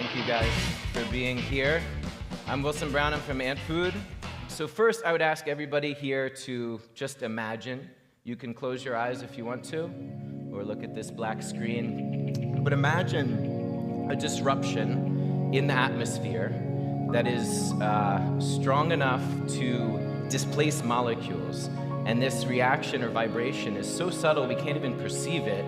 Thank you guys for being here. I'm Wilson Brown, I'm from Antfood. So first, I would ask everybody here to just imagine. You can close your eyes if you want to, or look at this black screen. But imagine a disruption in the atmosphere that is strong enough to displace molecules. And this reaction or vibration is so subtle we can't even perceive it,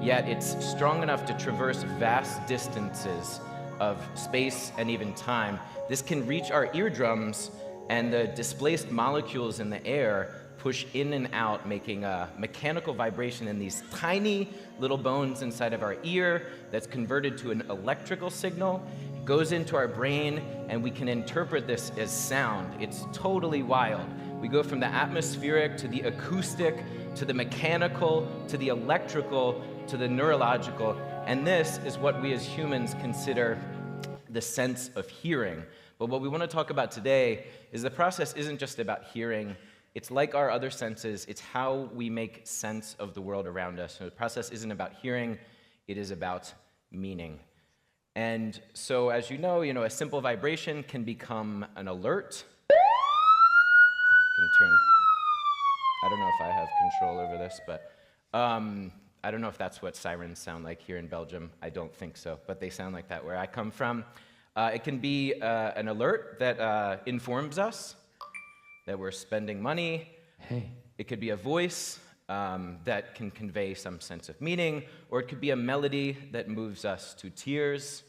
yet it's strong enough to traverse vast distances of space and even time. This can reach our eardrums, and the displaced molecules in the air push in and out, making a mechanical vibration in these tiny little bones inside of our ear that's converted to an electrical signal. It goes into our brain, and we can interpret this as sound. It's totally wild. We go from the atmospheric to the acoustic, to the mechanical, to the electrical, to the neurological, and this is what we as humans consider the sense of hearing. But what we want to talk about today is the process isn't just about hearing. It's like our other senses. It's how we make sense of the world around us. So the process isn't about hearing. It is about meaning. And so as you know, a simple vibration can become an alert. I don't know if I have control over this, but I don't know if that's what sirens sound like here in Belgium. I don't think so, but they sound like that where I come from. It can be an alert that informs us that we're spending money. Hey. It could be a voice that can convey some sense of meaning, or it could be a melody that moves us to tears.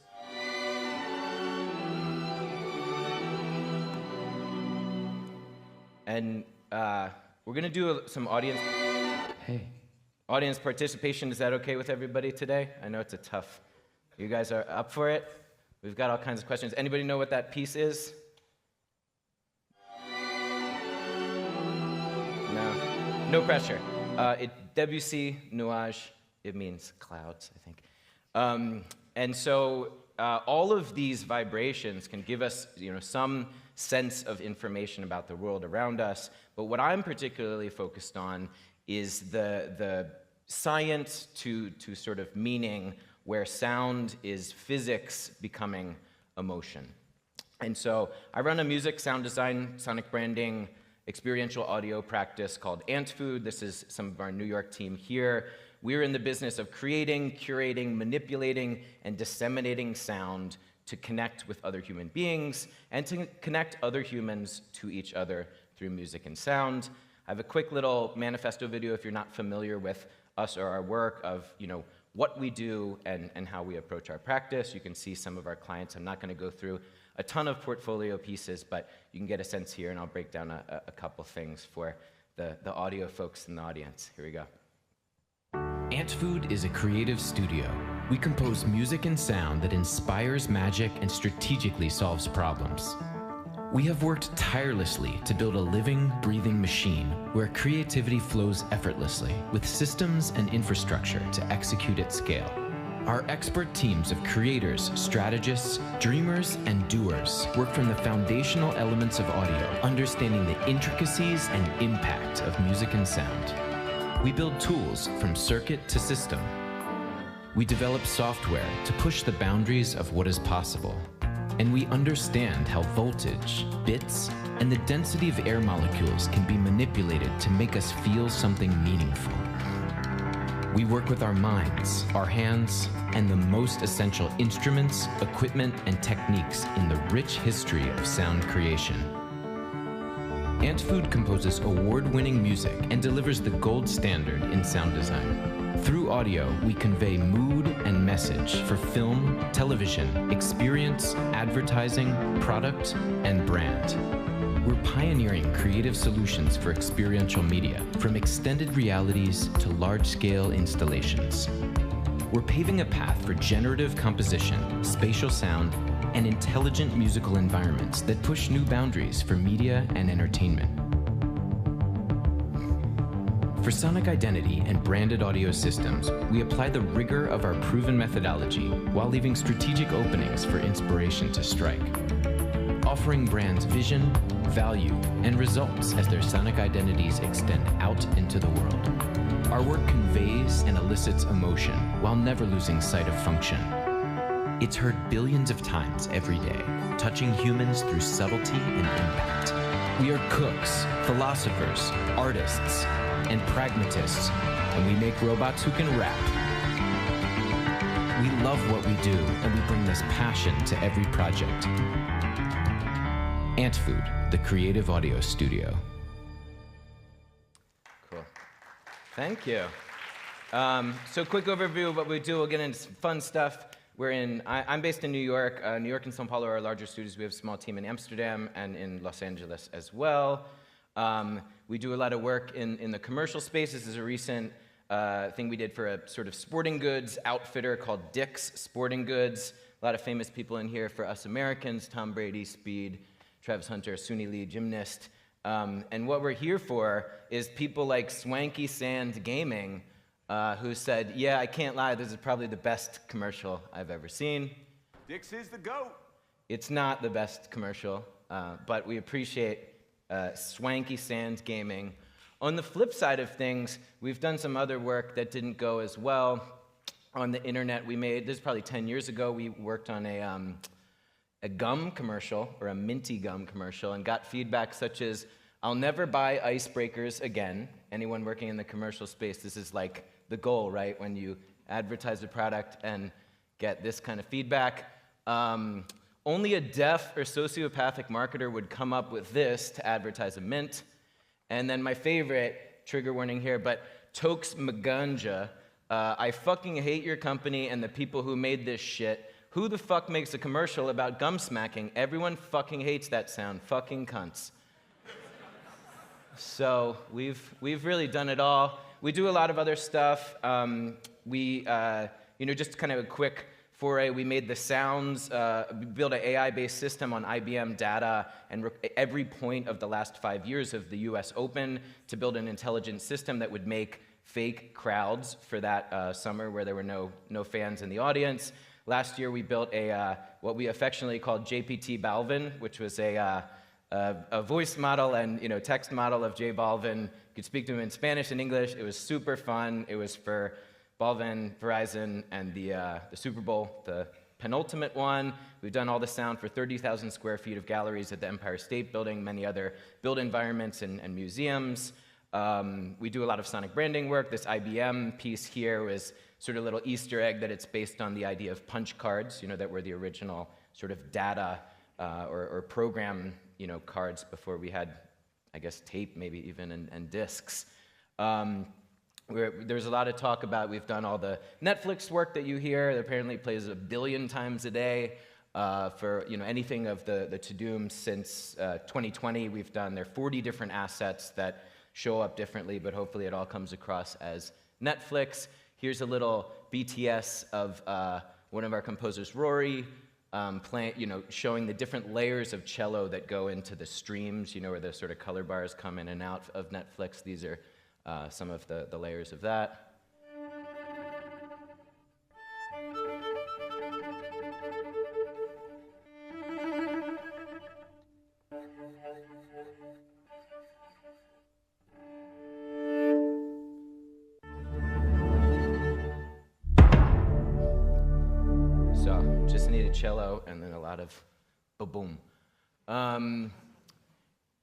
And we're going to do some audience participation. Is that okay with everybody today? I know it's a tough. You guys are up for it? We've got all kinds of questions. Anybody know what that piece is? No pressure. Debussy, nuage, it means clouds, I think. And so all of these vibrations can give us, some sense of information about the world around us. But what I'm particularly focused on is the science to sort of meaning, where sound is physics becoming emotion. And so I run a music, sound design, sonic branding, experiential audio practice called Antfood. This is some of our New York team here. We're in the business of creating, curating, manipulating, and disseminating sound to connect with other human beings and to connect other humans to each other through music and sound. I have a quick little manifesto video if you're not familiar with us or our work of, what we do and how we approach our practice. You can see some of our clients. I'm not going to go through a ton of portfolio pieces, but you can get a sense here, and I'll break down a couple things for the audio folks in the audience. Here we go. Antfood is a creative studio. We compose music and sound that inspires magic and strategically solves problems. We have worked tirelessly to build a living, breathing machine where creativity flows effortlessly with systems and infrastructure to execute at scale. Our expert teams of creators, strategists, dreamers, and doers work from the foundational elements of audio, understanding the intricacies and impact of music and sound. We build tools from circuit to system. We develop software to push the boundaries of what is possible. And we understand how voltage, bits, and the density of air molecules can be manipulated to make us feel something meaningful. We work with our minds, our hands, and the most essential instruments, equipment, and techniques in the rich history of sound creation. Antfood composes award-winning music and delivers the gold standard in sound design. Through audio, we convey mood and message for film, television, experience, advertising, product, and brand. We're pioneering creative solutions for experiential media, from extended realities to large-scale installations. We're paving a path for generative composition, spatial sound, and intelligent musical environments that push new boundaries for media and entertainment. For sonic identity and branded audio systems, we apply the rigor of our proven methodology while leaving strategic openings for inspiration to strike. Offering brands vision, value, and results as their sonic identities extend out into the world. Our work conveys and elicits emotion while never losing sight of function. It's heard billions of times every day, touching humans through subtlety and impact. We are cooks, philosophers, artists, and pragmatists, and we make robots who can rap. We love what we do, and we bring this passion to every project. Antfood, the creative audio studio. Cool. Thank you. So quick overview of what we do. We'll get into some fun stuff. I'm based in New York. New York and São Paulo are our larger studios. We have a small team in Amsterdam and in Los Angeles as well. We do a lot of work in the commercial space. This is a recent thing we did for a sort of sporting goods outfitter called Dick's Sporting Goods. A lot of famous people in here for us Americans: Tom Brady, Speed, Travis Hunter, Suni Lee, gymnast. And what we're here for is people like Swanky Sand Gaming, who said, yeah, I can't lie, this is probably the best commercial I've ever seen. Dick's is the GOAT. It's not the best commercial, but we appreciate Swanky Sand Gaming. On the flip side of things, we've done some other work that didn't go as well. On the internet, this is probably 10 years ago, we worked on a gum commercial, or a minty gum commercial, and got feedback such as, I'll never buy icebreakers again. Anyone working in the commercial space, this is like the goal, right? When you advertise a product and get this kind of feedback. Only a deaf or sociopathic marketer would come up with this to advertise a mint. And then my favorite, trigger warning here, but Tokes Maganja, I fucking hate your company and the people who made this shit. Who the fuck makes a commercial about gum smacking? Everyone fucking hates that sound. Fucking cunts. So we've really done it all. We do a lot of other stuff. Just kind of a quick foray. We made the sounds, built an AI-based system on IBM data and every point of the last 5 years of the US Open to build an intelligent system that would make fake crowds for that summer where there were no fans in the audience. Last year we built what we affectionately called JPT Balvin, which was a voice model and text model of J Balvin. You could speak to him in Spanish and English. It was super fun. It was for Balvin, Verizon, and the Super Bowl, the penultimate one. We've done all the sound for 30,000 square feet of galleries at the Empire State Building, many other built environments and museums. We do a lot of sonic branding work. This IBM piece here was sort of a little Easter egg that it's based on the idea of punch cards, that were the original sort of data or program, cards before we had, I guess, tape maybe even and discs. There's a lot of talk about, we've done all the Netflix work that you hear. It apparently plays 1 billion times a day for anything of the to-doom since 2020. We've done, there are 40 different assets that show up differently, but hopefully it all comes across as Netflix. Here's a little BTS of one of our composers, Rory, showing the different layers of cello that go into the streams, where the sort of color bars come in and out of Netflix. These are some of the layers of that. So just needed cello and then a lot of boom.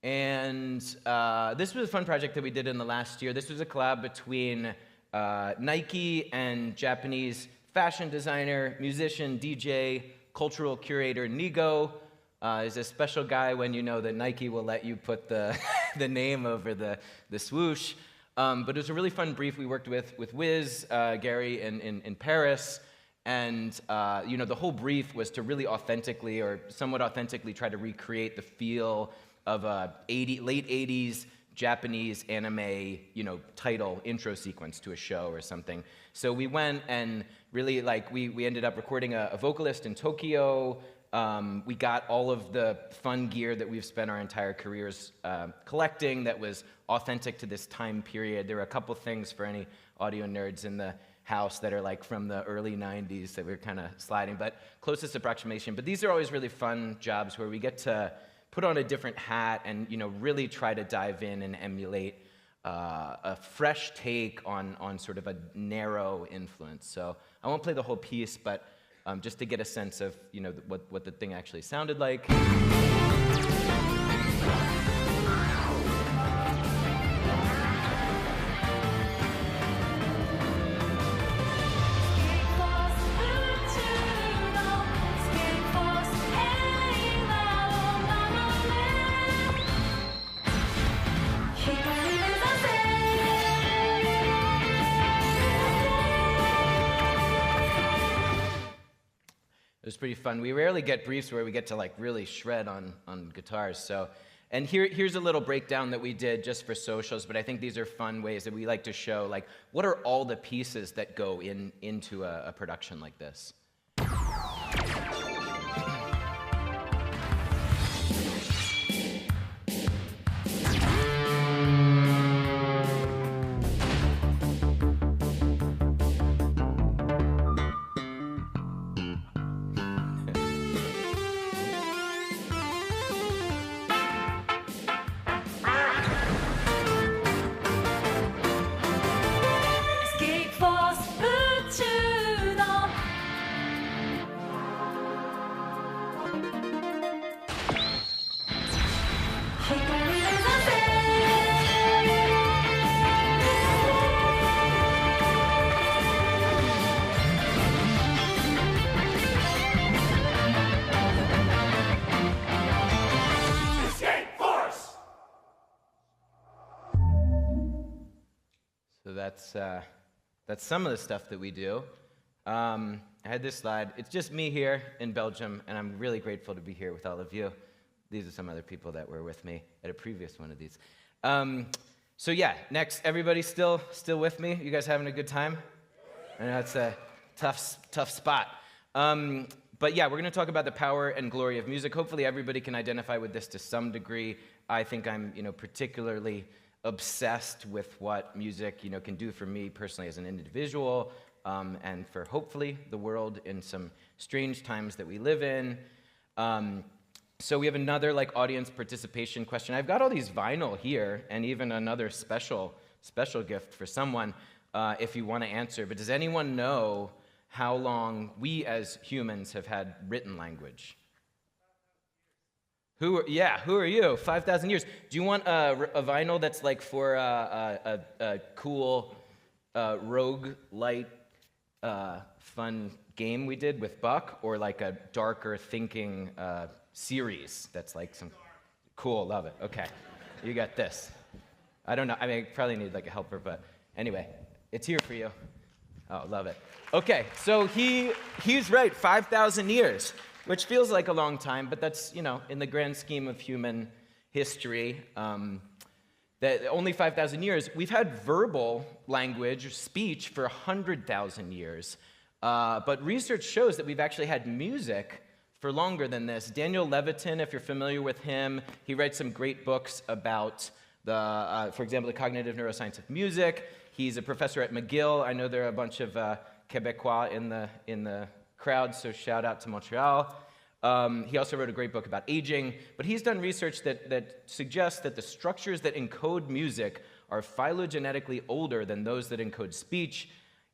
This was a fun project that we did in the last year. This was a collab between Nike and Japanese fashion designer, musician, DJ, cultural curator Nigo. Is a special guy when you know that Nike will let you put the name over the swoosh. But it was a really fun brief. We worked with Wiz, Gary in Paris. And the whole brief was to really authentically or somewhat authentically try to recreate the feel of a late 80s Japanese anime, title intro sequence to a show or something. So we went and really we ended up recording a vocalist in Tokyo. We got all of the fun gear that we've spent our entire careers collecting that was authentic to this time period. There were a couple things for any audio nerds in the house that are from the early 90s that we're kind of sliding, but closest approximation. But these are always really fun jobs where we get to put on a different hat and really try to dive in and emulate a fresh take on sort of a narrow influence. So I won't play the whole piece, but just to get a sense of, what the thing actually sounded like. It was pretty fun. We rarely get briefs where we get to really shred on guitars. So, and here's a little breakdown that we did just for socials, but I think these are fun ways that we like to show what are all the pieces that go into a production like this. That's some of the stuff that we do. I had this slide. It's just me here in Belgium, and I'm really grateful to be here with all of you. These are some other people that were with me at a previous one of these. So yeah, next, everybody still with me? You guys having a good time? I know it's a tough spot. But yeah, we're going to talk about the power and glory of music. Hopefully everybody can identify with this to some degree. I think I'm, particularly obsessed with what music, can do for me personally as an individual, and for hopefully the world in some strange times that we live in. So we have another audience participation question. I've got all these vinyl here, and even another special gift for someone if you want to answer. But does anyone know how long we as humans have had written language? Who are you? 5,000 years. Do you want a vinyl that's for a cool rogue light fun game we did with Buck, or a darker thinking series that's some cool? Love it. Okay, you got this. I don't know. I probably need a helper, but anyway, it's here for you. Oh, love it. Okay, so he's right. 5,000 years. Which feels like a long time, but that's, in the grand scheme of human history, that only 5,000 years. We've had verbal language, or speech, for 100,000 years. But research shows that we've actually had music for longer than this. Daniel Levitin, if you're familiar with him, he writes some great books about, for example, the cognitive neuroscience of music. He's a professor at McGill. I know there are a bunch of Quebecois in the crowd, so shout out to Montreal. He also wrote a great book about aging, but he's done research that suggests that the structures that encode music are phylogenetically older than those that encode speech.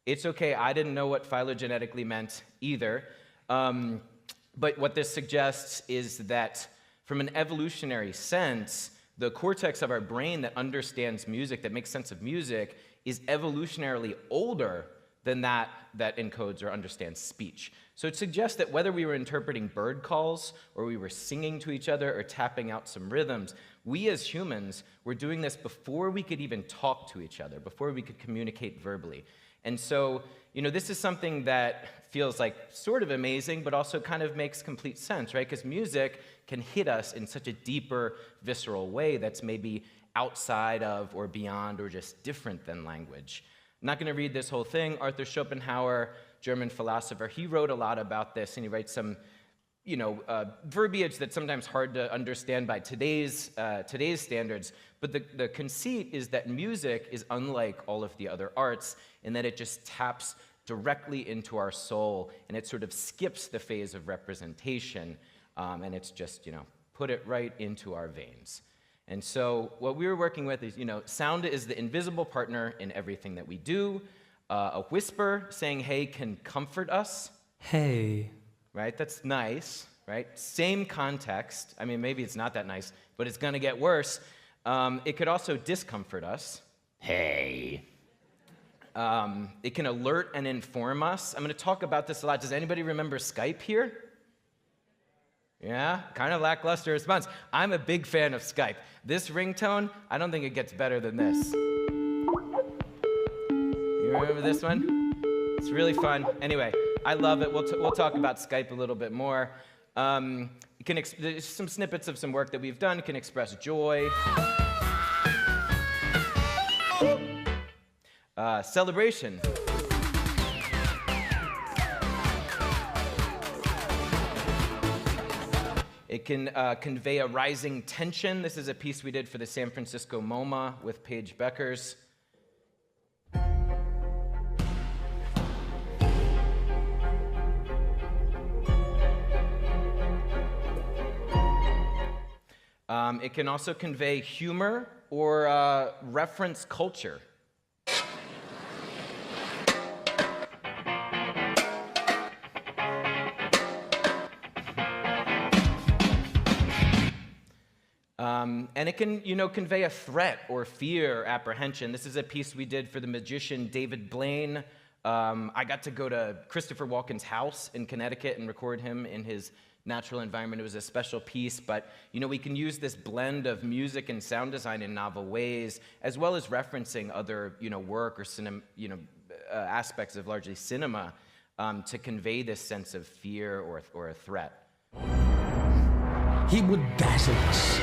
It's okay, I didn't know what phylogenetically meant either, but what this suggests is that from an evolutionary sense, the cortex of our brain that understands music, that makes sense of music, is evolutionarily older than that encodes or understands speech. So it suggests that whether we were interpreting bird calls, or we were singing to each other, or tapping out some rhythms, we as humans were doing this before we could even talk to each other, before we could communicate verbally. And so, this is something that feels sort of amazing, but also kind of makes complete sense, right? Because music can hit us in such a deeper, visceral way that's maybe outside of, or beyond, or just different than language. I'm not going to read this whole thing. Arthur Schopenhauer, German philosopher, he wrote a lot about this, and he writes some, verbiage that's sometimes hard to understand by today's standards. But the conceit is that music is unlike all of the other arts in that it just taps directly into our soul, and it sort of skips the phase of representation, and it's just, put it right into our veins. And so what we were working with is, sound is the invisible partner in everything that we do. A whisper saying, hey, can comfort us. Hey. Right? That's nice, right? Same context. I mean, maybe it's not that nice, but it's going to get worse. It could also discomfort us. Hey. It can alert and inform us. I'm going to talk about this a lot. Does anybody remember Skype here? Yeah? Kind of lackluster response. I'm a big fan of Skype. This ringtone, I don't think it gets better than this. You remember this one? It's really fun. Anyway, I love it. We'll talk about Skype a little bit more. There's some snippets of some work that we've done. It can express joy. Celebration. It can convey a rising tension. This is a piece we did for the San Francisco MoMA with Paige Beckers. It can also convey humor or reference culture. And it can, convey a threat or fear or apprehension. This is a piece we did for the magician David Blaine. I got to go to Christopher Walken's house in Connecticut and record him in his natural environment. It was a special piece, but, we can use this blend of music and sound design in novel ways, as well as referencing other, work or aspects of largely cinema to convey this sense of fear or a threat. He would dazzle us.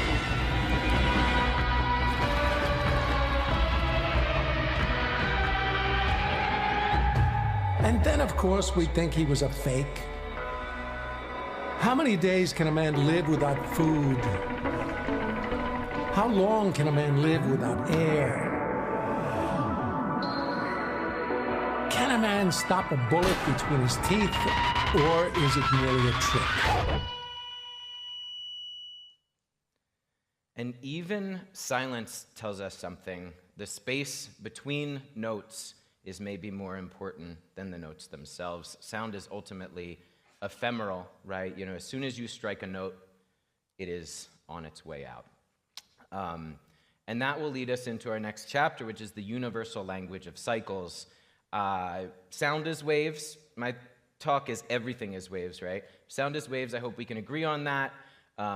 And then, of course, we'd think he was a fake. How many days can a man live without food? How long can a man live without air? Can a man stop a bullet between his teeth, or is it merely a trick? And even silence tells us something. The space between notes is maybe more important than the notes themselves. Sound is ultimately ephemeral, right? As soon as you strike a note, it is on its way out. And that will lead us into our next chapter, which is the universal language of cycles. Sound is waves. My talk is everything is waves, right? Sound is waves. I hope we can agree on that.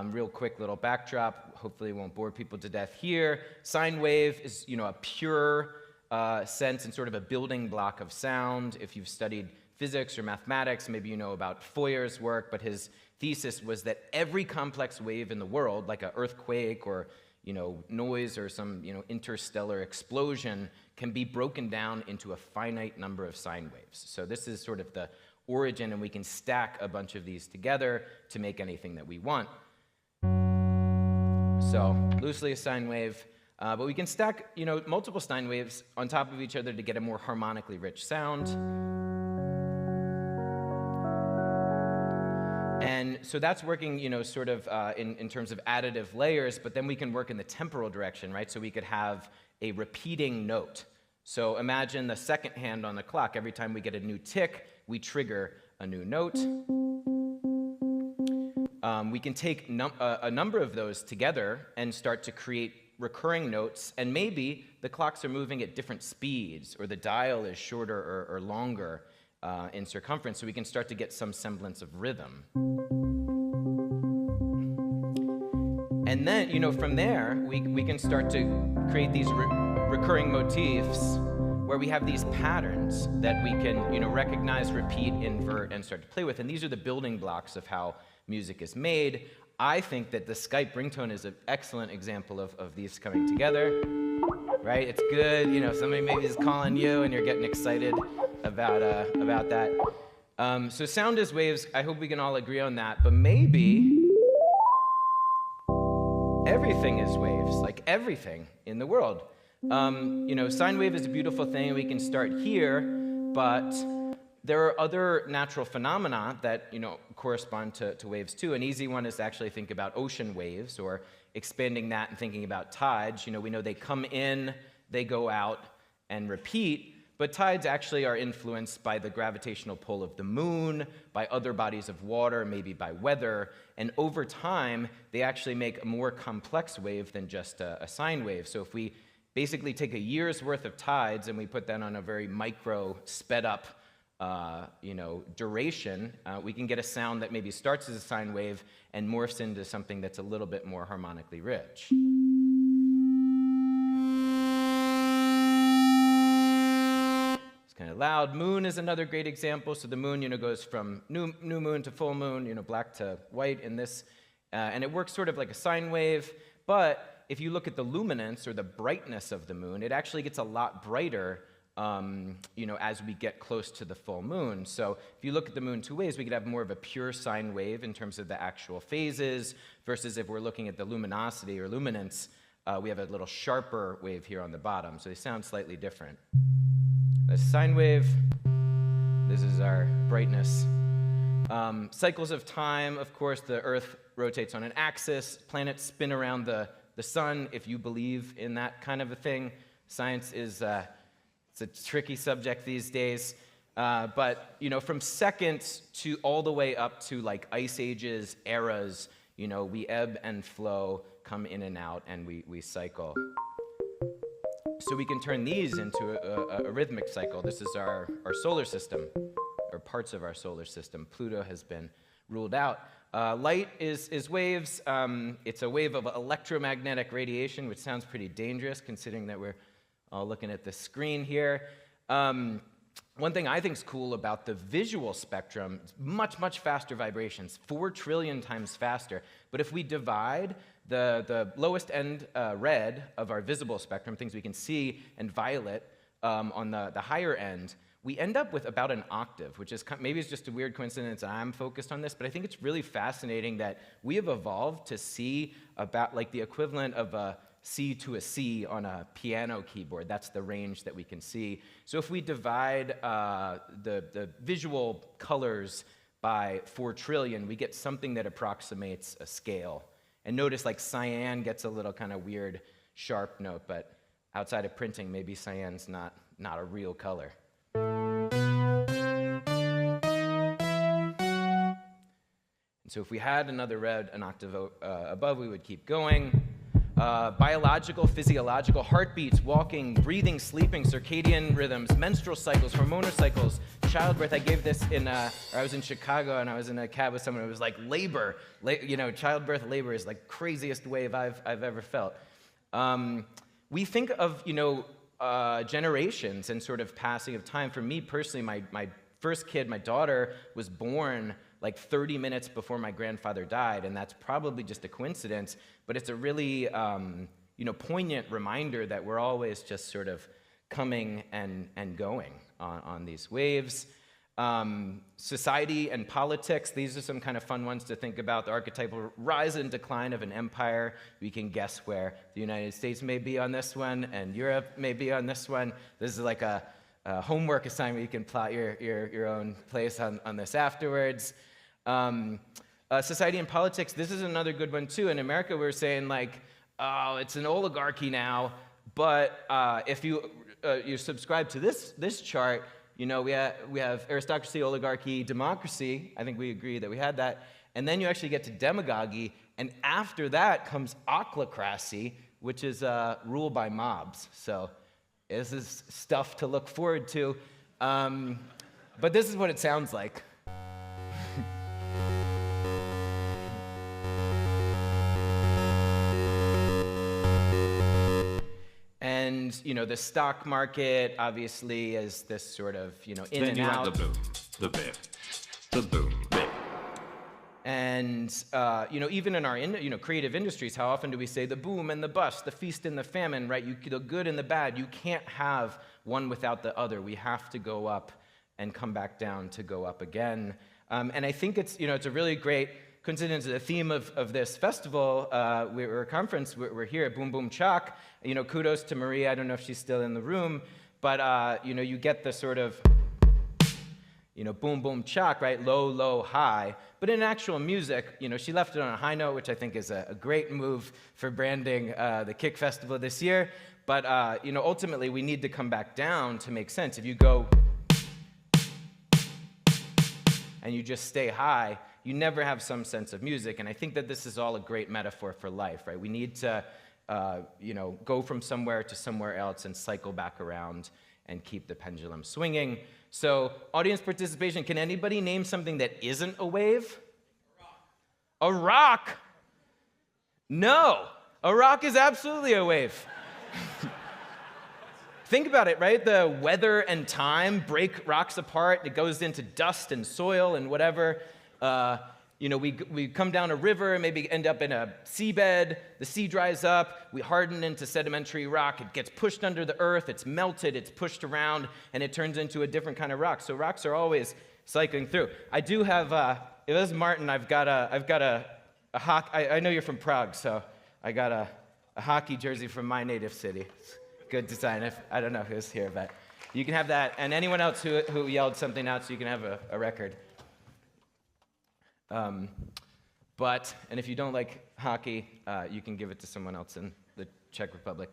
Real quick little backdrop. Hopefully it won't bore people to death here. Sine wave is, a pure sense and sort of a building block of sound. If you've studied physics or mathematics, maybe you know about Foyer's work, but his thesis was that every complex wave in the world, like an earthquake or noise or some interstellar explosion, can be broken down into a finite number of sine waves. So this is sort of the origin, and we can stack a bunch of these together to make anything that we want. So loosely a sine wave, but we can stack multiple sine waves on top of each other to get a more harmonically rich sound. And so that's working, sort of in terms of additive layers, but then we can work in the temporal direction, right? So we could have a repeating note. So imagine the second hand on the clock. Every time we get a new tick, we trigger a new note. We can take a number of those together and start to create recurring notes, and maybe the clocks are moving at different speeds, or the dial is shorter or longer in circumference, so we can start to get some semblance of rhythm. And then, from there, we can start to create these recurring motifs where we have these patterns that we can, recognize, repeat, invert, and start to play with. And these are the building blocks of how music is made. I think that the Skype ringtone is an excellent example of these coming together, right? It's good, somebody maybe is calling you and you're getting excited about that. So sound is waves. I hope we can all agree on that, but maybe everything is waves, like everything in the world. Sine wave is a beautiful thing. We can start here, but there are other natural phenomena that, correspond to waves too. An easy one is to actually think about ocean waves, or expanding that and thinking about tides. We know they come in, they go out, and repeat, but tides actually are influenced by the gravitational pull of the moon, by other bodies of water, maybe by weather, and over time, they actually make a more complex wave than just a sine wave. So if we basically take a year's worth of tides and we put that on a very micro, sped up duration, we can get a sound that maybe starts as a sine wave and morphs into something that's a little bit more harmonically rich. It's kind of loud. Moon is another great example. So the moon, goes from new moon to full moon, black to white in this, and it works sort of like a sine wave. But if you look at the luminance or the brightness of the moon, it actually gets a lot brighter as we get close to the full moon. So if you look at the moon two ways, we could have more of a pure sine wave in terms of the actual phases, versus if we're looking at the luminosity or luminance, we have a little sharper wave here on the bottom. So they sound slightly different. The sine wave, this is our brightness. Cycles of time, of course, the Earth rotates on an axis, planets spin around the sun, if you believe in that kind of a thing. Science is it's a tricky subject these days, but from seconds to all the way up to like ice ages, eras, we ebb and flow, come in and out, and we cycle. So we can turn these into a rhythmic cycle. This is our solar system, or parts of our solar system. Pluto has been ruled out. Light is waves. It's a wave of electromagnetic radiation, which sounds pretty dangerous considering that we're all looking at the screen here. One thing I think is cool about the visual spectrum, it's much faster vibrations, 4 trillion times faster. But if we divide the lowest end red of our visible spectrum, things we can see, and violet on the higher end, we end up with about an octave, which is maybe it's just a weird coincidence I'm focused on this, but I think it's really fascinating that we have evolved to see about like the equivalent of a C to a C on a piano keyboard. That's the range that we can see. So if we divide the visual colors by 4 trillion, we get something that approximates a scale. And notice like cyan gets a little kind of weird sharp note, but outside of printing, maybe cyan's not a real color. And so if we had another red an octave above, we would keep going. Biological, physiological, heartbeats, walking, breathing, sleeping, circadian rhythms, menstrual cycles, hormonal cycles, childbirth. I gave this I was in Chicago and I was in a cab with someone who was like labor. Childbirth, labor is like craziest wave I've ever felt. We think of, generations and sort of passing of time. For me personally, my first kid, my daughter, was born like 30 minutes before my grandfather died, and that's probably just a coincidence, but it's a really, poignant reminder that we're always just sort of coming and going on these waves. Society and politics, these are some kind of fun ones to think about. The archetypal rise and decline of an empire. We can guess where the United States may be on this one, and Europe may be on this one. This is like a homework assignment. You can plot your own place on this afterwards. Society and politics, this is another good one too. In America, we're saying like, oh, it's an oligarchy now, but if you subscribe to this chart, we have aristocracy, oligarchy, democracy. I think we agree that we had that. And then you actually get to demagogy, and after that comes ochlocracy, which is rule by mobs. So this is stuff to look forward to. But this is what it sounds like. And, the stock market obviously is this sort of, in then and you out. have the boom, the bip, the boom, bip. And, even in our, creative industries, how often do we say the boom and the bust, the feast and the famine, right? The good and the bad. You can't have one without the other. We have to go up and come back down to go up again. And I think it's, it's a really great coincidence. The theme of this festival, we're a conference, we're here at Boom Boom Chalk. Kudos to Maria. I don't know if she's still in the room, but, you get the sort of, boom, boom, chalk, right? Low, low, high. But in actual music, she left it on a high note, which I think is a great move for branding the Kick Festival this year. but ultimately we need to come back down to make sense. If you go and you just stay high, you never have some sense of music. And I think that this is all a great metaphor for life, right? We need to, go from somewhere to somewhere else and cycle back around and keep the pendulum swinging. So, audience participation, can anybody name something that isn't a wave? A rock. No, a rock is absolutely a wave. Think about it, right? The weather and time break rocks apart. It goes into dust and soil and whatever. We come down a river and maybe end up in a seabed. The sea dries up. We harden into sedimentary rock. It gets pushed under the earth. It's melted. It's pushed around, and it turns into a different kind of rock. So rocks are always cycling through. I do have. If this is Martin, I've got a hockey. I know you're from Prague, so I got a hockey jersey from my native city. Good design. I don't know who's here, but you can have that. And anyone else who yelled something out, so you can have a record. And if you don't like hockey, you can give it to someone else in the Czech Republic.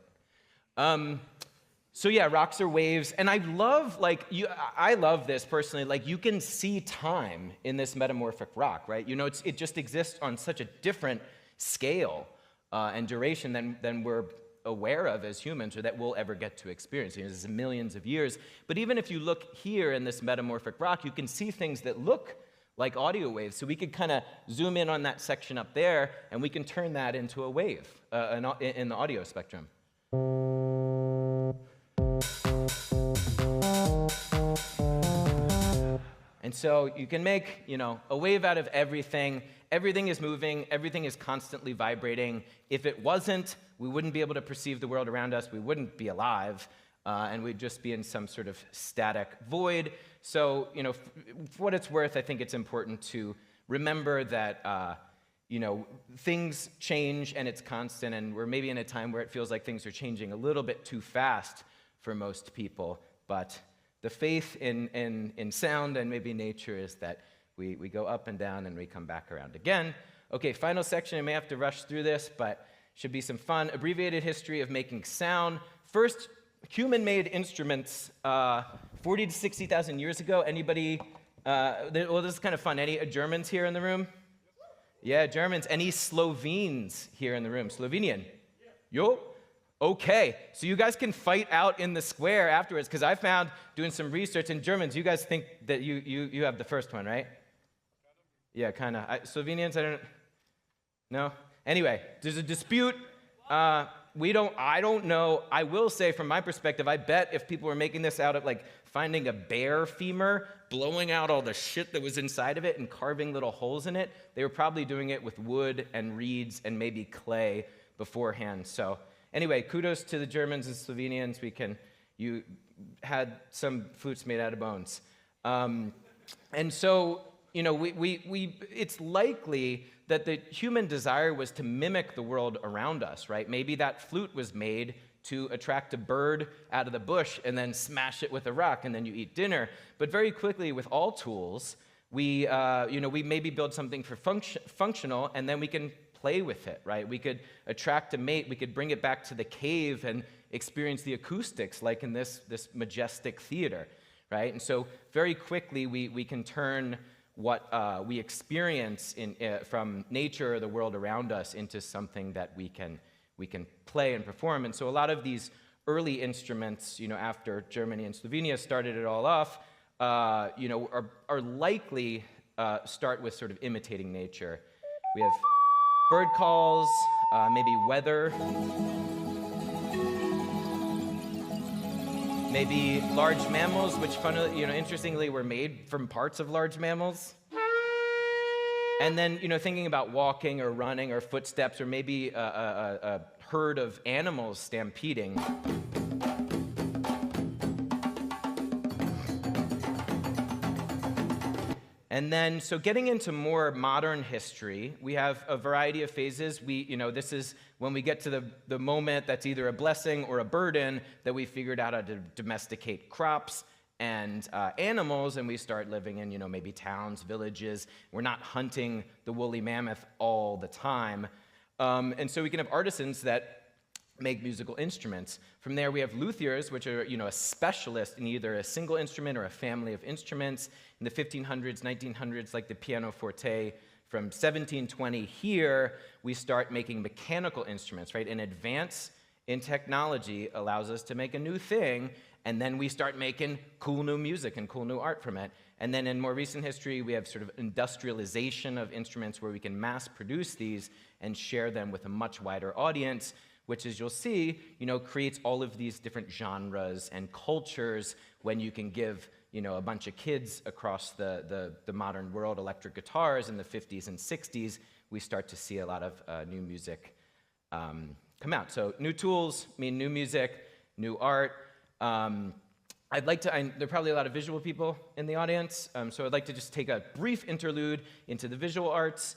So yeah, rocks are waves, and I love this personally. You can see time in this metamorphic rock, right? It just exists on such a different scale and duration than we're aware of as humans, or that we'll ever get to experience. This is millions of years. But even if you look here in this metamorphic rock, you can see things that look like audio waves. So we could kind of zoom in on that section up there, and we can turn that into a wave in the audio spectrum. And so you can make, a wave out of everything. Everything is moving. Everything is constantly vibrating. If it wasn't, we wouldn't be able to perceive the world around us. We wouldn't be alive, and we'd just be in some sort of static void. So, for what it's worth, I think it's important to remember that, things change and it's constant, and we're maybe in a time where it feels like things are changing a little bit too fast for most people. But the faith in sound and maybe nature is that we go up and down and we come back around again. Okay, final section. I may have to rush through this, but should be some fun. Abbreviated history of making sound. First human-made instruments 40 to 60,000 years ago. Anybody? This is kind of fun. Any Germans here in the room? Yeah, Germans. Any Slovenes here in the room? Slovenian? Yo? Okay, so you guys can fight out in the square afterwards, because I found, doing some research in Germans, you guys think that you have the first one, right? Yeah, kind of. Slovenians, I don't. No? Anyway, there's a dispute. I don't know. I will say, from my perspective, I bet if people were making this out of finding a bear femur, blowing out all the shit that was inside of it and carving little holes in it, they were probably doing it with wood and reeds and maybe clay beforehand. So anyway, kudos to the Germans and Slovenians. You had some flutes made out of bones. And so, it's likely that the human desire was to mimic the world around us, right? Maybe that flute was made to attract a bird out of the bush and then smash it with a rock, and then you eat dinner. But very quickly, with all tools, we maybe build something for functional, and then we can play with it, right? We could attract a mate. We could bring it back to the cave and experience the acoustics, like in this majestic theater, right? And so very quickly, we can turn what we experience from nature or the world around us into something that we can play and perform. And so a lot of these early instruments, after Germany and Slovenia started it all off, are likely start with sort of imitating nature. We have bird calls, maybe weather, maybe large mammals, which interestingly were made from parts of large mammals. And then, thinking about walking or running or footsteps, or maybe a herd of animals stampeding. And then, so getting into more modern history, we have a variety of phases. This is when we get to the moment that's either a blessing or a burden, that we figured out how to domesticate crops and animals, and we start living in, maybe towns, villages. We're not hunting the woolly mammoth all the time. And so we can have artisans that make musical instruments. From there, we have luthiers, which are, a specialist in either a single instrument or a family of instruments. In the 1500s, 1900s, like the pianoforte, from 1720 here, we start making mechanical instruments, right? An advance in technology allows us to make a new thing, and then we start making cool new music and cool new art from it. And then in more recent history, we have sort of industrialization of instruments where we can mass produce these and share them with a much wider audience, which, as you'll see, creates all of these different genres and cultures when you can give, a bunch of kids across the modern world electric guitars in the 50s and 60s, we start to see a lot of new music come out. So new tools mean new music, new art. There are probably a lot of visual people in the audience, so I'd like to just take a brief interlude into the visual arts.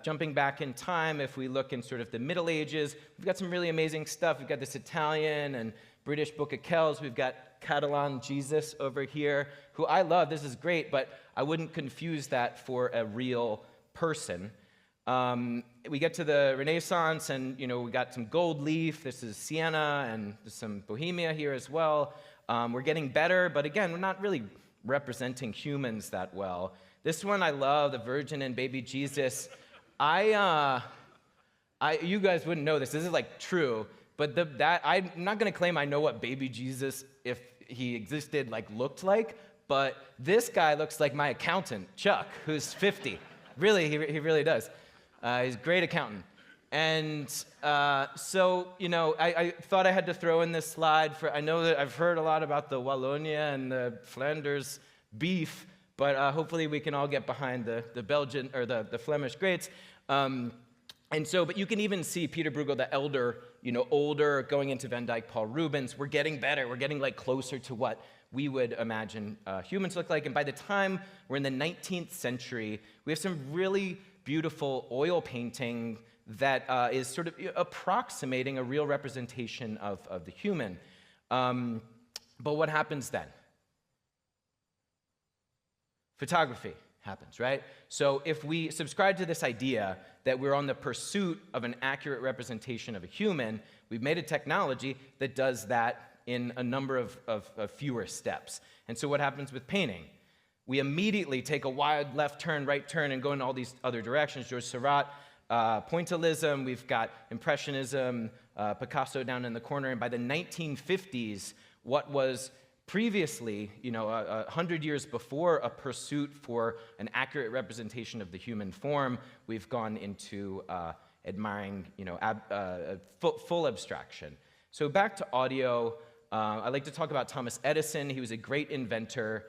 Jumping back in time, if we look in sort of the Middle Ages, we've got some really amazing stuff. We've got this Italian and British Book of Kells. We've got Catalan Jesus over here, who I love. This is great, but I wouldn't confuse that for a real person. We get to the Renaissance, and we got some gold leaf. This is Siena, and there's some Bohemia here as well. We're getting better, but again, we're not really representing humans that well. This one I love, the Virgin and Baby Jesus. You guys wouldn't know this. This is like true, but I'm not going to claim I know what Baby Jesus, if he existed, looked like. But this guy looks like my accountant, Chuck, who's 50. Really, he really does. He's a great accountant. And so, I thought I had to throw in this slide. I know that I've heard a lot about the Wallonia and the Flanders beef, but hopefully we can all get behind the Belgian or the Flemish greats. But you can even see Peter Bruegel the Elder, older, going into Van Dyck, Paul Rubens. We're getting better. We're getting closer to what we would imagine humans look like. And by the time we're in the 19th century, we have some really beautiful oil painting that is sort of approximating a real representation of the human. But what happens then? Photography happens, right? So if we subscribe to this idea that we're on the pursuit of an accurate representation of a human, we've made a technology that does that in a number of fewer steps. And so what happens with painting? We immediately take a wide left turn, right turn, and go in all these other directions. Georges Seurat, pointillism, we've got Impressionism, Picasso down in the corner, and by the 1950s, what was previously, 100 years before, a pursuit for an accurate representation of the human form, we've gone into admiring, full abstraction. So back to audio, I'd like to talk about Thomas Edison. He was a great inventor.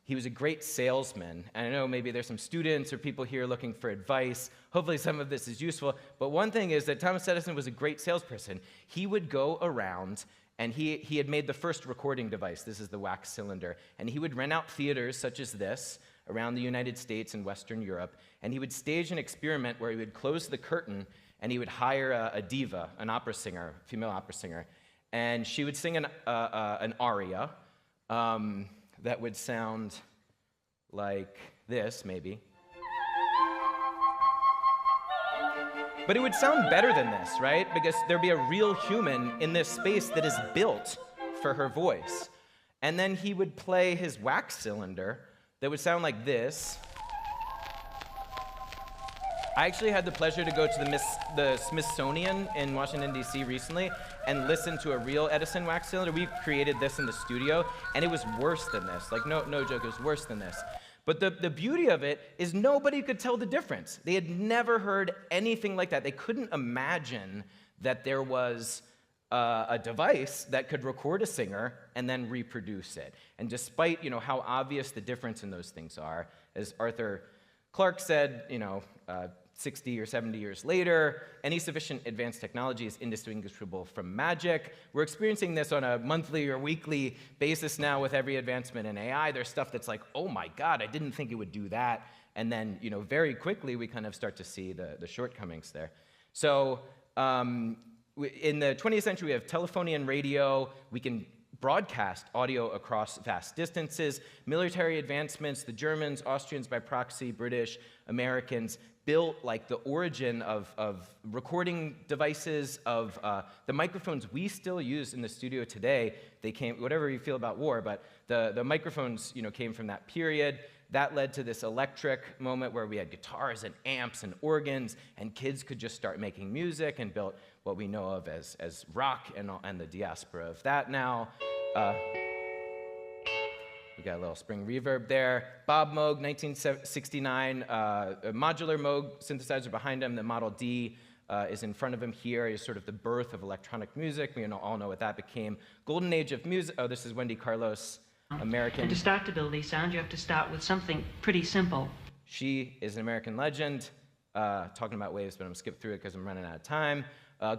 He was a great salesman. And I know maybe there's some students or people here looking for advice. Hopefully some of this is useful. But one thing is that Thomas Edison was a great salesperson. He would go around, and he had made the first recording device. This is the wax cylinder. And he would rent out theaters such as this around the United States and Western Europe. And he would stage an experiment where he would close the curtain, and he would hire a diva, an opera singer, female opera singer. And she would sing an aria that would sound like this, maybe. But it would sound better than this, right? Because there'd be a real human in this space that is built for her voice. And then he would play his wax cylinder that would sound like this. I actually had the pleasure to go to the Smithsonian in Washington, D.C. recently and listen to a real Edison wax cylinder. We created this in the studio, and it was worse than this. No joke, it was worse than this. But the beauty of it is nobody could tell the difference. They had never heard anything like that. They couldn't imagine that there was a device that could record a singer and then reproduce it. And despite how obvious the difference in those things are, as Arthur Clarke said, 60 or 70 years later, any sufficient advanced technology is indistinguishable from magic. We're experiencing this on a monthly or weekly basis now with every advancement in AI. There's stuff that's like, oh my God, I didn't think it would do that. And then, very quickly we kind of start to see the shortcomings there. So in the 20th century, we have telephony and radio. We can broadcast audio across vast distances. Military advancements, the Germans, Austrians by proxy, British, Americans, built like the origin of recording devices, of the microphones we still use in the studio today. They came, whatever you feel about war, but the microphones, came from that period. That led to this electric moment where we had guitars and amps and organs, and kids could just start making music, and built what we know of as rock and the diaspora of that now. We got a little spring reverb there. Bob Moog, 1969, a modular Moog synthesizer behind him. The Model D is in front of him here. Is sort of the birth of electronic music. We all know what that became. Golden age of music. Oh, this is Wendy Carlos, American. And to start to build these sounds, you have to start with something pretty simple. She is an American legend. Talking about waves, but I'm gonna skip through it because I'm running out of time.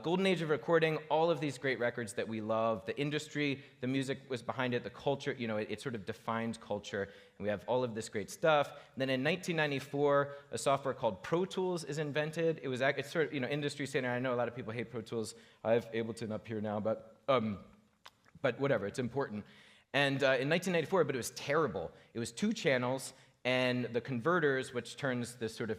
Golden age of recording, all of these great records that we love, the industry, the music was behind it, the culture, it sort of defines culture, and we have all of this great stuff. And then in 1994, a software called Pro Tools is invented. It's sort of, industry standard. I know a lot of people hate Pro Tools. I have Ableton up here now, but whatever, it's important. And in 1994, but it was terrible. It was 2 channels, and the converters, which turns this sort of,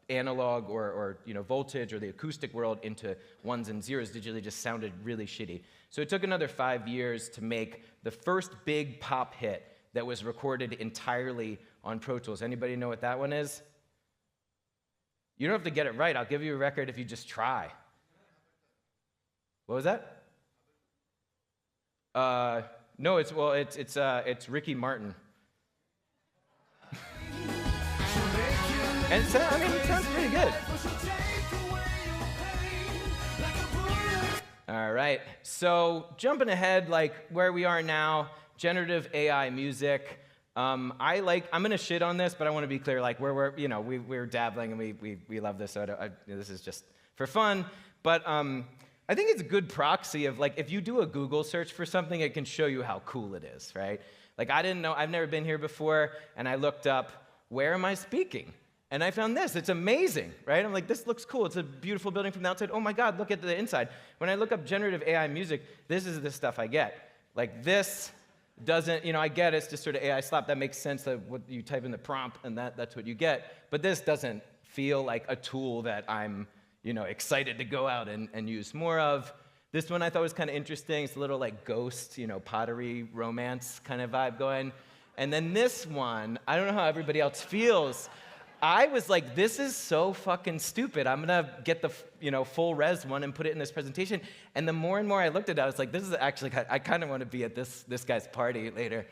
analog or voltage or the acoustic world into ones and zeros digitally, just sounded really shitty. So it took another 5 years to make the first big pop hit that was recorded entirely on Pro Tools. Anybody know what that one is? You don't have to get it right. I'll give you a record if you just try. What was that? No, it's Ricky Martin. And so, it sounds pretty good. All right, so jumping ahead, like where we are now, generative AI music. I'm gonna shit on this, but I want to be clear, like we're dabbling and we love this, so this is just for fun. But I think it's a good proxy of like if you do a Google search for something, it can show you how cool it is, right? Like I didn't know, I've never been here before, and I looked up, where am I speaking? And I found this. It's amazing, right? I'm like, this looks cool. It's a beautiful building from the outside. Oh my God, look at the inside. When I look up generative AI music, this is the stuff I get. Like this doesn't, I get it's just sort of AI slap. That makes sense that what you type in the prompt and that's what you get. But this doesn't feel like a tool that I'm, excited to go out and use more of. This one I thought was kind of interesting. It's a little like ghost, pottery romance kind of vibe going. And then this one, I don't know how everybody else feels. I was like, this is so fucking stupid. I'm gonna get the full res one and put it in this presentation. And the more and more I looked at it, I was like, this is actually, I kind of want to be at this guy's party later.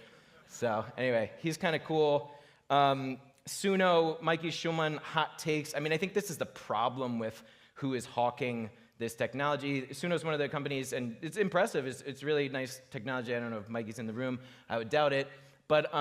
So anyway, he's kind of cool. Suno, Mikey Schulman, hot takes. I think this is the problem with who is hawking this technology. Suno's one of the companies, and it's impressive. It's really nice technology. I don't know if Mikey's in the room. I would doubt it. But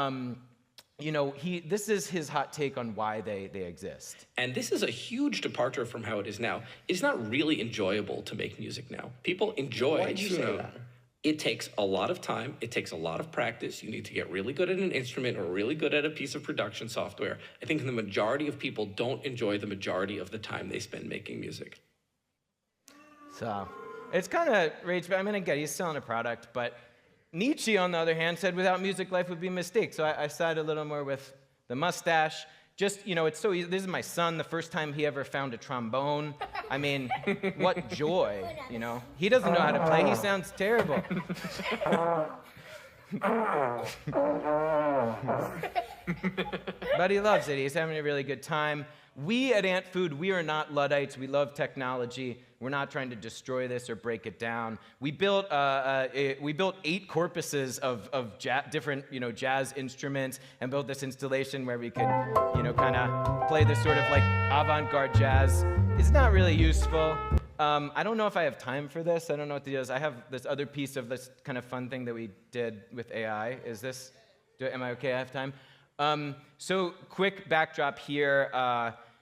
this is his hot take on why they exist. And this is a huge departure from how it is now. It's not really enjoyable to make music now. People enjoy. Why did you say that? It takes a lot of time. It takes a lot of practice. You need to get really good at an instrument or really good at a piece of production software. I think the majority of people don't enjoy the majority of the time they spend making music. So it's kind of rage. Again, he's selling a product, but Nietzsche, on the other hand, said without music, life would be a mistake. So I sided a little more with the mustache. Just, it's so easy. This is my son, the first time he ever found a trombone. What joy, He doesn't know how to play. He sounds terrible. But he loves it. He's having a really good time. We at Antfood, we are not Luddites. We love technology. We're not trying to destroy this or break it down. We built 8 corpuses of different jazz instruments and built this installation where we could kind of play this sort of like avant-garde jazz. It's not really useful. I don't know if I have time for this. I don't know what the deal is. I have this other piece of this kind of fun thing that we did with AI. Am I okay? I have time? So quick backdrop here.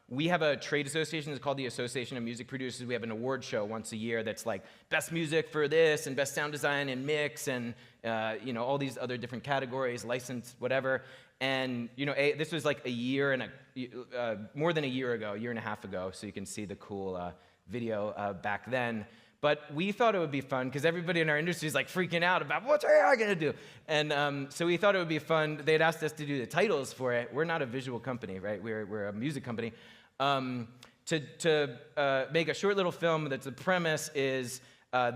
We have a trade association. It's called the Association of Music Producers. We have an award show once a year that's like best music for this and best sound design and mix and all these other different categories, license, whatever. And this was like more than a year ago, a year and a half ago. So you can see the cool video back then. But we thought it would be fun because everybody in our industry is like freaking out about what's AI going to do. And so we thought it would be fun. They'd asked us to do the titles for it. We're not a visual company, right? We're a music company. To make a short little film that's the premise is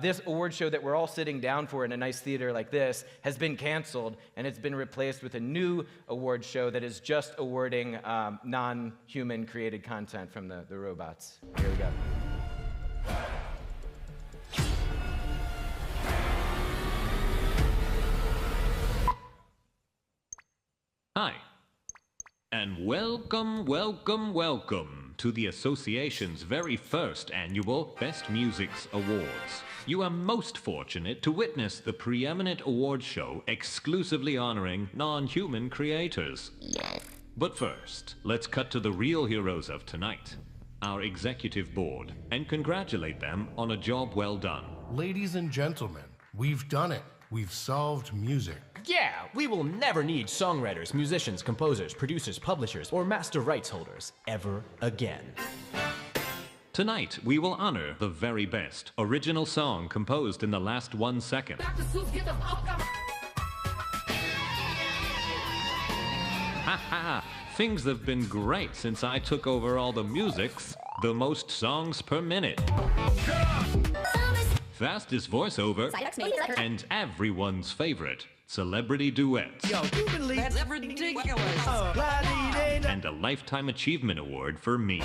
this award show that we're all sitting down for in a nice theater like this has been canceled, and it's been replaced with a new award show that is just awarding non-human created content from the robots. Here we go. Hi, and welcome, welcome, welcome to the association's very first annual Best Musics Awards. You are most fortunate to witness the preeminent award show exclusively honoring non-human creators. But first, let's cut to the real heroes of tonight, our executive board, and congratulate them on a job well done. Ladies and gentlemen, we've done it. We've solved music. Yeah, we will never need songwriters, musicians, composers, producers, publishers, or master rights holders ever again. Tonight, we will honor the very best original song composed in the last 1 second. Haha, things have been great since I took over all the musics. The most songs per minute. Fastest voiceover, and everyone's favorite, celebrity duets. Yo, you believe that's ridiculous. And a Lifetime Achievement Award for me.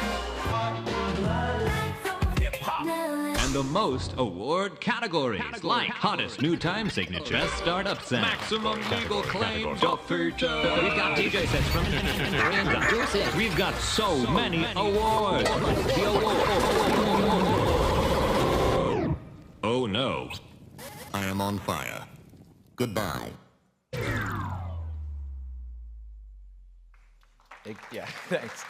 And the most award categories, like Hottest New Time Signature, Best Startup Sound, Maximum Legal Claim, The Feature. We've got DJ sets from We've got so many awards. The award. Oh no. I am on fire. Goodbye. Yeah, thanks.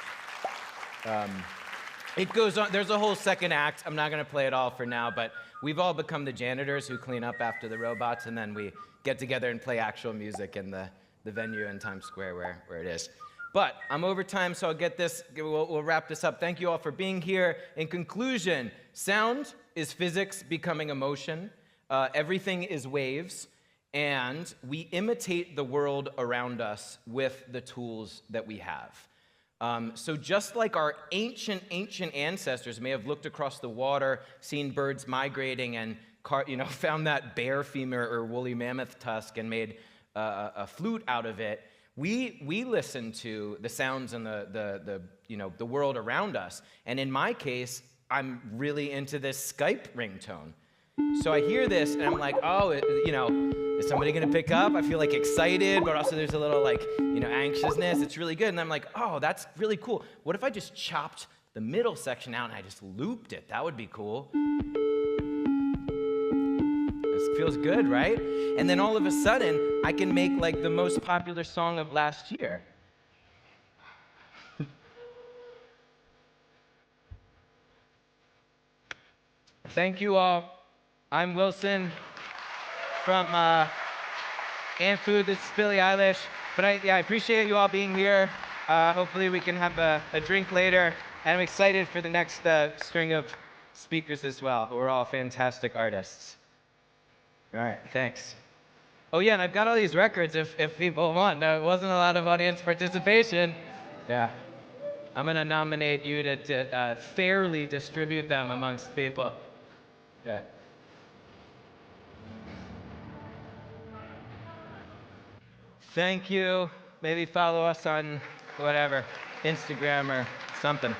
It goes on. There's a whole second act. I'm not going to play it all for now, but we've all become the janitors who clean up after the robots, and then we get together and play actual music in the venue in Times Square where it is. But I'm over time, so I'll get this. We'll wrap this up. Thank you all for being here. In conclusion, sound is physics becoming emotion. Everything is waves, and we imitate the world around us with the tools that we have. So just like our ancient ancestors may have looked across the water, seen birds migrating, and found that bear femur or woolly mammoth tusk and made a flute out of it, we listen to the sounds and the world around us. And in my case, I'm really into this Skype ringtone. So I hear this and I'm like, oh, is somebody gonna pick up? I feel like excited, but also there's a little anxiousness. It's really good. And I'm like, oh, that's really cool. What if I just chopped the middle section out and I just looped it? That would be cool. This feels good, right? And then all of a sudden, I can make like the most popular song of last year. Thank you all. I'm Wilson from Antfood. This is Billie Eilish. But I appreciate you all being here. Hopefully we can have a drink later. And I'm excited for the next string of speakers as well, who are all fantastic artists. All right, thanks. Oh yeah, and I've got all these records if people want. There wasn't a lot of audience participation. Yeah. I'm gonna nominate you to fairly distribute them amongst people. Yeah. Thank you. Maybe follow us on whatever, Instagram or something.